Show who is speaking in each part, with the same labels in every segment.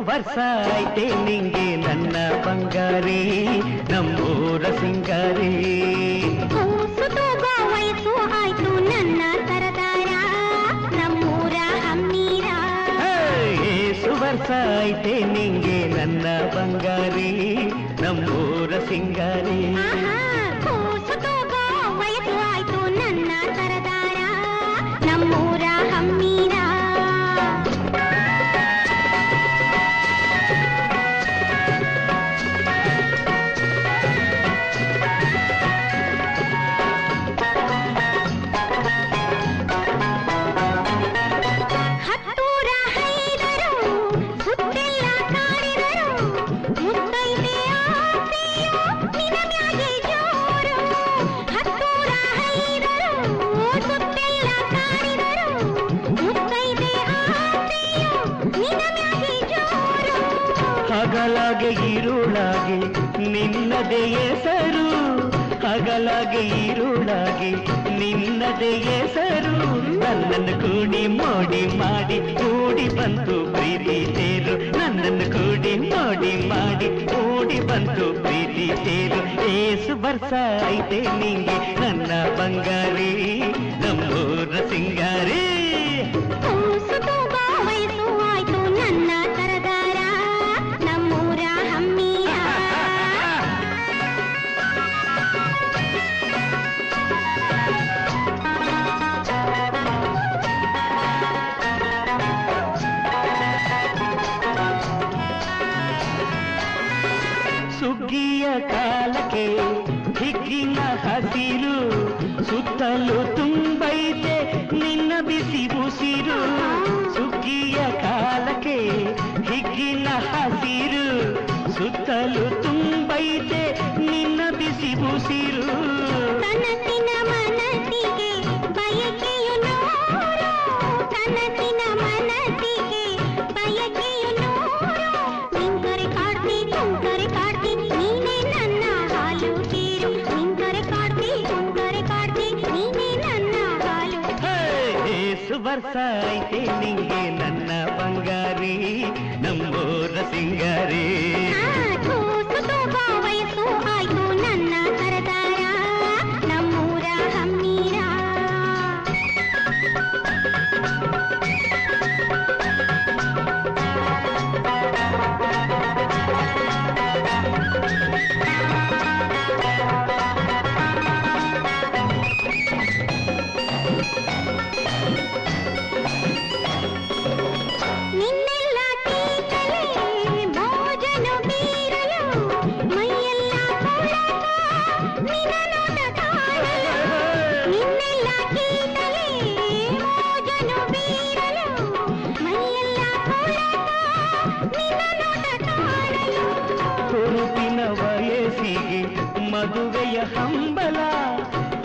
Speaker 1: ವರ್ಷ ಐತೆ ನಿಂಗೆ ನನ್ನ ಬಂಗಾರಿ ನಮ್ಮೂರ ಸಿಂಗಾರಿ.
Speaker 2: ಸುತ್ತೋಗೋ ವಯಸ್ಸು ಆಯ್ತು ನನ್ನ ಸರದಾರ ನಮ್ಮೂರ ಹಮ್ಮೀರ.
Speaker 1: ಏಸು ವರ್ಷ ಐತೆ ನಿಂಗೆ ನನ್ನ ಬಂಗಾರಿ ನಮ್ಮೂರ ಸಿಂಗಾರಿ.
Speaker 2: ಸುತ್ತೋಗೋ ವಯಸ್ಸು ಆಯ್ತು ನನ್ನ ಸರದಾರ ನಮ್ಮೂರ ಹಮ್ಮೀರ.
Speaker 1: ಹಗಲಾಗೆ ಇರುಳಾಗೆ ನಿನ್ನದೇ ಹೆಸರು, ಹಗಲಾಗೆ ಇರುಳಾಗೆ ನಿನ್ನದೇ ಹೆಸರು. ನನ್ನನ್ನು ಕೂಡಿ ಮೋಡಿ ಮಾಡಿ ಕೂಡಿ ಬಂತು ಪ್ರೀತಿ ತೇರು, ನನ್ನನ್ನು ಕೂಡಿ ಮೋಡಿ ಮಾಡಿ ಕೂಡಿ ಬಂತು ಪ್ರೀತಿ ತೇರು. ಏಸು ವರ್ಷ ಐತೆ ನಿಂಗೆ ನನ್ನ ಬಂಗಾರಿ ನಮ್ಮೂರ ಸಿಂಗಾರಿ.
Speaker 2: ವಯಸ್ಸು ಆಯ್ತು ನನ್ನ ಸರದಾರ ನಮ್ಮೂರ ಹಮ್ಮೀರ.
Speaker 1: ಸುಗ್ಗಿಯ ಕಾಲಕ್ಕೆ ಹಿಗ್ಗಿನ ಹಸಿರು, ಸುತ್ತಲೂ ತುಂಬೈತೆ ನಿನ್ನ ಬಿಸಿ ಉಸಿರು. ಸುಗ್ಗಿಯ ಕಾಲಕ್ಕೆ ಹಿಗ್ಗಿನ ಹಸಿರು, ಸುತ್ತಲೂ ತುಂಬೈತೆ ನಿನ್ನ ಬಿಸಿ ಉಸಿರು.
Speaker 2: ಕನಸಿನ ಮನಸ್ಸಿಗೆ ಬಯಕೆಯು ನೂರು, ಕನಸಿನ ಮನಸ್ಸಿಗೆ ಬಯಕೆಯು ನೂರು. ನಿಂಕರೆ ಕಾಡ್ತಿ ಕುಂಕರೆ ಕಾಡ್ತಿ ನೀನೇ ನನ್ನ ಹಾಲು ತೀರು, ನಿಂಕರೆ ಕಾಡ್ತಿ ಕುಂಕರೆ ಕಾಡ್ತಿ ನೀನೇ ನನ್ನ ಹಾಲು.
Speaker 1: ಏಸು ವರ್ಷ ಐತೆ ನಿಂಗೆ ನನ್ನ ಬಂಗಾರಿ ನಮ್ಮೂರ ಸಿಂಗಾರಿ.
Speaker 2: ವಯಸ್ಸು ಆಯ್ತು ನನ್ನ ಸರದಾರ ನಮ್ಮೂರ ಹಮ್ಮೀರ. ನಿನ್ನೆಲ್ಲ ತೀಟಲೆ ಭೋಜನ ಬೀರಲು ಮೈಯೆಲ್ಲ ಕೊಳಕ ನಿನ್ನ ನೋಟ ಕಾಣಲು. ನಿನ್ನೆಲ್ಲ ತೀಟಲೆ ಭೋಜನ ಬೀರಲು ಮೈಯೆಲ್ಲ ಕೊಳಕ ನಿನ್ನ ನೋಟ ಕಾಣಲು.
Speaker 1: ಹುರುಪಿನ ವಯಸ್ಸಿಗೆ ಮದುವೆಯ ಹಂಬಲ,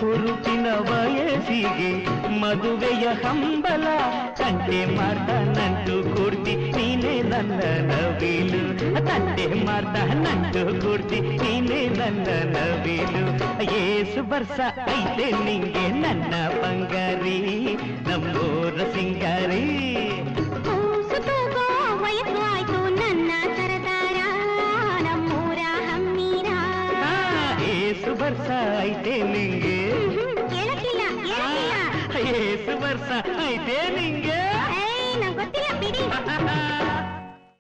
Speaker 1: ಹುರುಪಿನ ವಯಸ್ಸಿಗೆ ಮದುವೆಯ ಹಂಬಲ. ತಂಟೆ ಮಾಡ್ದ ನಂಟು ಕೂಡ್ತಿ ನೀನೇ ನನ್ನ ನವಿಲು, ತಂಟೆ ಮಾಡ್ದ ನಂಟು ಕೂಡ್ತಿ ನೀನೇ ನನ್ನ ನವಿಲು. ಏಸು ವರ್ಷ ಐತೆ ನಿಂಗೆ ನನ್ನ ಬಂಗಾರಿ ನಮ್ಮೂರ ಸಿಂಗಾರಿ.
Speaker 2: ಸುತ್ತೋಗೋ ವಯಸ್ಸು ಆಯ್ತು ನನ್ನ ಸರದಾರ ನಮ್ಮೂರ ಹಮ್ಮೀರ.
Speaker 1: ಏಸು ವರ್ಷ ಐತೆ ನಿಂಗೆ,
Speaker 2: ಕೇಳಕ್ಕಿಲ್ಲ
Speaker 1: ಏಸು ವರ್ಷ ಐತೆ ನಿಂಗೆ.